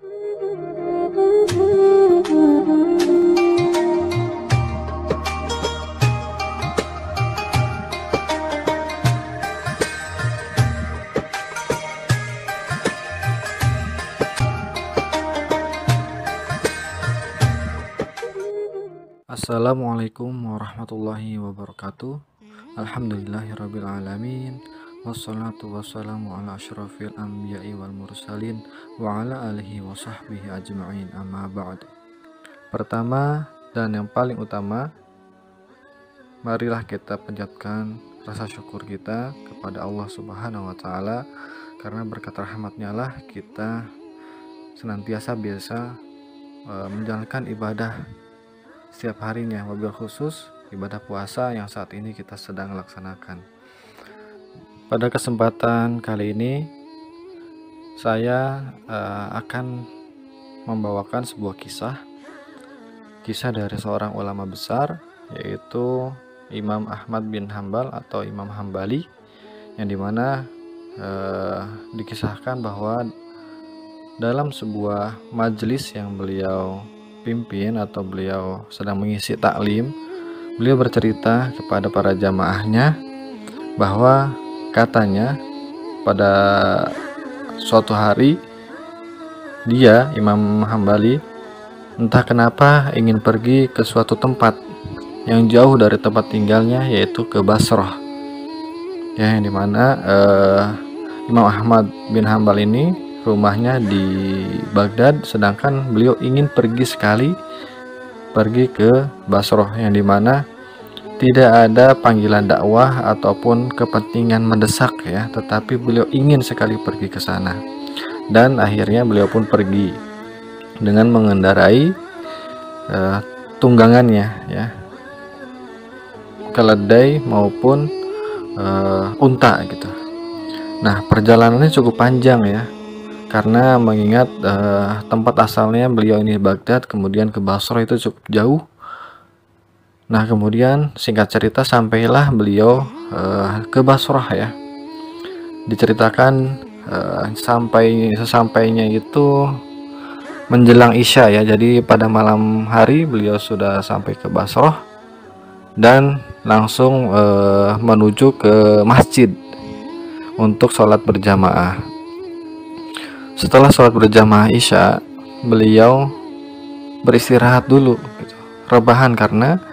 Assalamualaikum warahmatullahi wabarakatuh. Alhamdulillahirabbil alamin. Wassalatu wassalamu ala asyrafil anbiya'i wal mursalin wa ala alihi wa sahbihi ajma'in, amma ba'd. Pertama dan yang paling utama, marilah kita panjatkan rasa syukur kita kepada Allah Subhanahu wa taala, karena berkat rahmatnya lah kita senantiasa biasa menjalankan ibadah setiap harinya, wabil khusus ibadah puasa yang saat ini kita sedang laksanakan. Pada kesempatan kali ini saya akan membawakan sebuah kisah dari seorang ulama besar, yaitu Imam Ahmad bin Hambal atau Imam Hambali, yang dimana dikisahkan bahwa dalam sebuah majelis yang beliau pimpin atau beliau sedang mengisi taklim, beliau bercerita kepada para jamaahnya bahwa katanya pada suatu hari dia, Imam Hambali, entah kenapa ingin pergi ke suatu tempat yang jauh dari tempat tinggalnya, yaitu ke Basrah, ya, yang dimana Imam Ahmad bin Hambal ini rumahnya di Baghdad, sedangkan beliau ingin pergi ke Basrah, yang dimana tidak ada panggilan dakwah ataupun kepentingan mendesak, ya, tetapi beliau ingin sekali pergi ke sana. Dan akhirnya beliau pun pergi dengan mengendarai tunggangannya, ya, keledai maupun unta gitu. Nah, perjalanannya cukup panjang, ya, karena mengingat tempat asalnya beliau ini Baghdad, kemudian ke Basra itu cukup jauh. Nah, kemudian singkat cerita sampailah beliau ke Basrah, ya. Diceritakan sesampainya itu menjelang Isya, ya. Jadi pada malam hari beliau sudah sampai ke Basrah dan langsung menuju ke masjid untuk sholat berjamaah. Setelah sholat berjamaah Isya, beliau beristirahat dulu gitu, rebahan, karena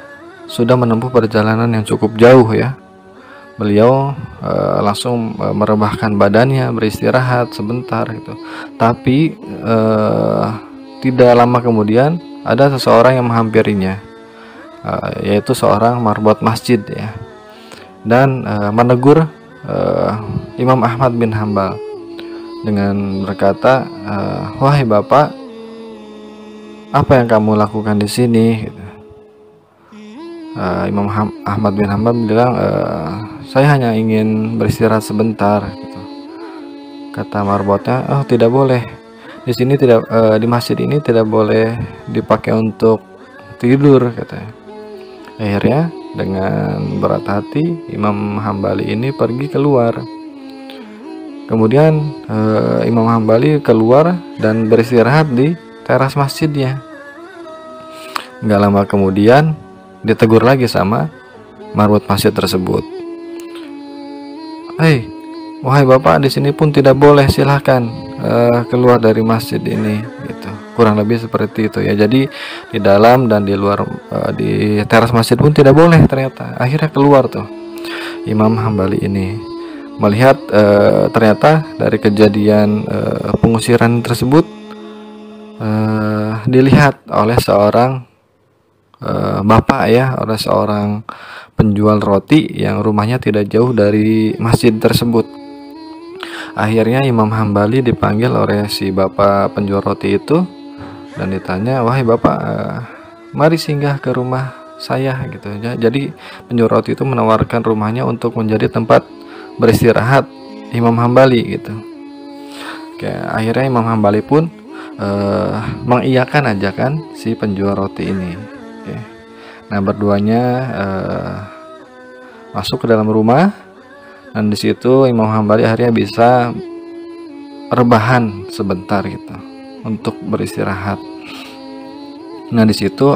sudah menempuh perjalanan yang cukup jauh, ya. Beliau langsung merebahkan badannya, beristirahat sebentar gitu. Tapi tidak lama kemudian ada seseorang yang menghampirinya, yaitu seorang marbot masjid, ya, dan menegur Imam Ahmad bin Hambal dengan berkata, "Wahai Bapak, apa yang kamu lakukan di sini?" Gitu. Imam Ahmad bin Hambal bilang, "Saya hanya ingin beristirahat sebentar." Gitu. Kata marbotnya, "Oh, tidak boleh. Di sini tidak, di masjid ini tidak boleh dipakai untuk tidur," katanya. Akhirnya dengan berat hati Imam Hambali ini pergi keluar. Kemudian Imam Hambali keluar dan beristirahat di teras masjidnya. Nggak lama kemudian ditegur lagi sama marbot masjid tersebut. "Hei, wahai Bapak, di sini pun tidak boleh, silahkan keluar dari masjid ini." Gitu. Kurang lebih seperti itu, ya. Jadi di dalam dan di luar, di teras masjid pun tidak boleh ternyata. Akhirnya keluar tuh Imam Hambali ini. Melihat ternyata dari kejadian pengusiran tersebut dilihat oleh seorang bapak, ya, oleh seorang penjual roti yang rumahnya tidak jauh dari masjid tersebut. Akhirnya Imam Hambali dipanggil oleh si bapak penjual roti itu dan ditanya, "Wahai Bapak, mari singgah ke rumah saya," gitu. Jadi penjual roti itu menawarkan rumahnya untuk menjadi tempat beristirahat Imam Hambali gitu. Oke, akhirnya Imam Hambali pun mengiyakan ajakan si penjual roti ini. Oke. Nah, berduanya masuk ke dalam rumah, dan di situ Imam Hambali akhirnya bisa rebahan sebentar gitu. untuk beristirahat. Nah, di situ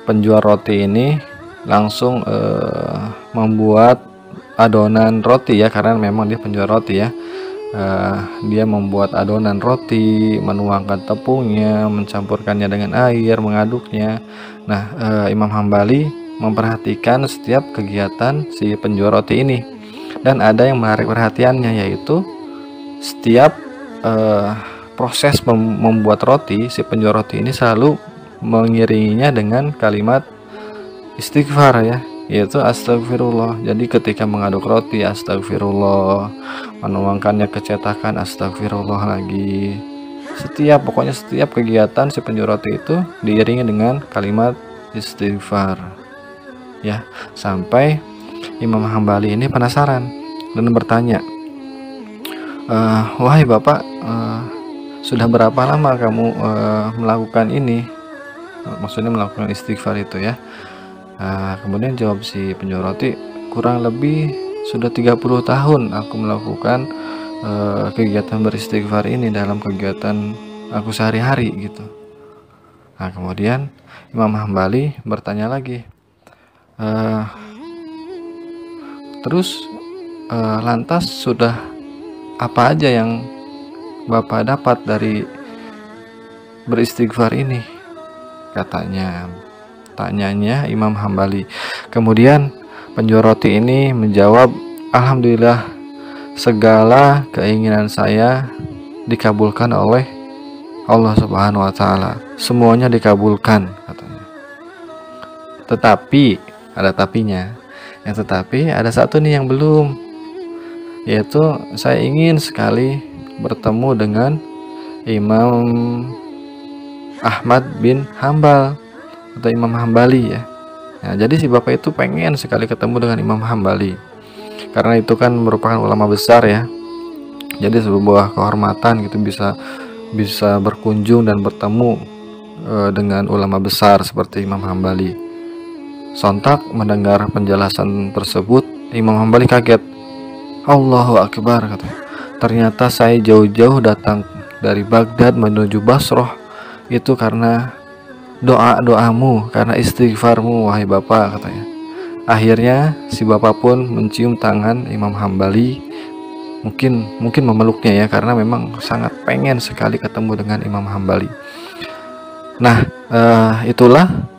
penjual roti ini langsung membuat adonan roti ya, karena memang dia penjual roti ya. Dia membuat adonan roti, menuangkan tepungnya, mencampurkannya dengan air, mengaduknya. Nah, Imam Hambali memperhatikan setiap kegiatan si penjual roti ini, dan ada yang menarik perhatiannya, yaitu setiap proses membuat roti, si penjual roti ini selalu mengiringinya dengan kalimat istighfar ya, yaitu astagfirullah. Jadi ketika mengaduk roti astagfirullah, menuangkannya ke cetakan astagfirullah lagi. Pokoknya setiap kegiatan si penjual roti itu diiringi dengan kalimat istighfar ya, sampai Imam Hambali ini penasaran dan bertanya, wahai Bapak, sudah berapa lama kamu melakukan ini? Maksudnya melakukan istighfar itu ya. Kemudian jawab si penjual roti, kurang lebih sudah 30 tahun aku melakukan kegiatan beristighfar ini dalam kegiatan aku sehari-hari gitu. Nah, kemudian Imam Hambali bertanya lagi, terus lantas sudah apa aja yang Bapak dapat dari beristighfar ini? Tanyanya Imam Hambali. Kemudian penjual roti ini menjawab, alhamdulillah, segala keinginan saya dikabulkan oleh Allah Subhanahu wa Ta'ala. Semuanya dikabulkan, katanya. Tetapi ada tapinya. Tetapi ada satu nih yang belum, yaitu saya ingin sekali bertemu dengan Imam Ahmad bin Hambal atau Imam Hambali ya. Nah, jadi si bapak itu pengen sekali ketemu dengan Imam Hambali, karena itu kan merupakan ulama besar ya. Jadi sebuah kehormatan gitu bisa berkunjung dan bertemu dengan ulama besar seperti Imam Hambali. Sontak mendengar penjelasan tersebut, Imam Hambali kaget. Allahu Akbar, katanya. Ternyata saya jauh-jauh datang dari Baghdad menuju Basroh itu karena doa-doamu, karena istighfarmu wahai Bapak, katanya. Akhirnya si Bapak pun mencium tangan Imam Hambali, mungkin memeluknya ya, karena memang sangat pengen sekali ketemu dengan Imam Hambali. Nah, itulah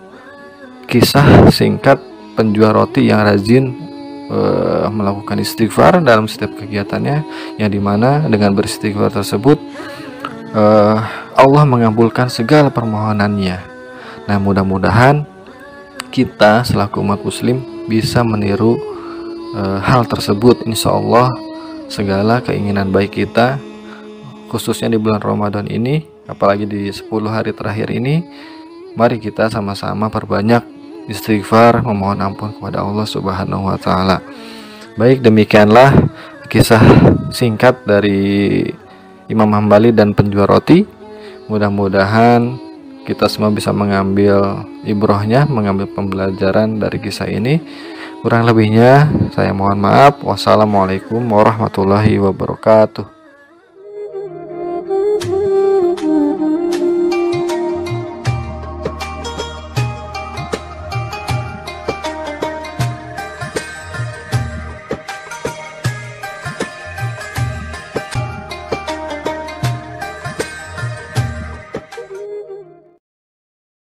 kisah singkat penjual roti yang rajin melakukan istighfar dalam setiap kegiatannya, yang dimana dengan beristighfar tersebut Allah mengabulkan segala permohonannya. Nah, mudah-mudahan kita selaku umat muslim bisa meniru hal tersebut. Insya Allah segala keinginan baik kita, khususnya di bulan Ramadan ini, apalagi di 10 hari terakhir ini, mari kita sama-sama perbanyak istighfar, memohon ampun kepada Allah Subhanahu wa Ta'ala. Baik, demikianlah kisah singkat dari Imam Hambali dan penjual roti. Mudah-mudahan kita semua bisa mengambil ibrohnya, mengambil pembelajaran dari kisah ini. Kurang lebihnya saya mohon maaf. Wassalamualaikum warahmatullahi wabarakatuh.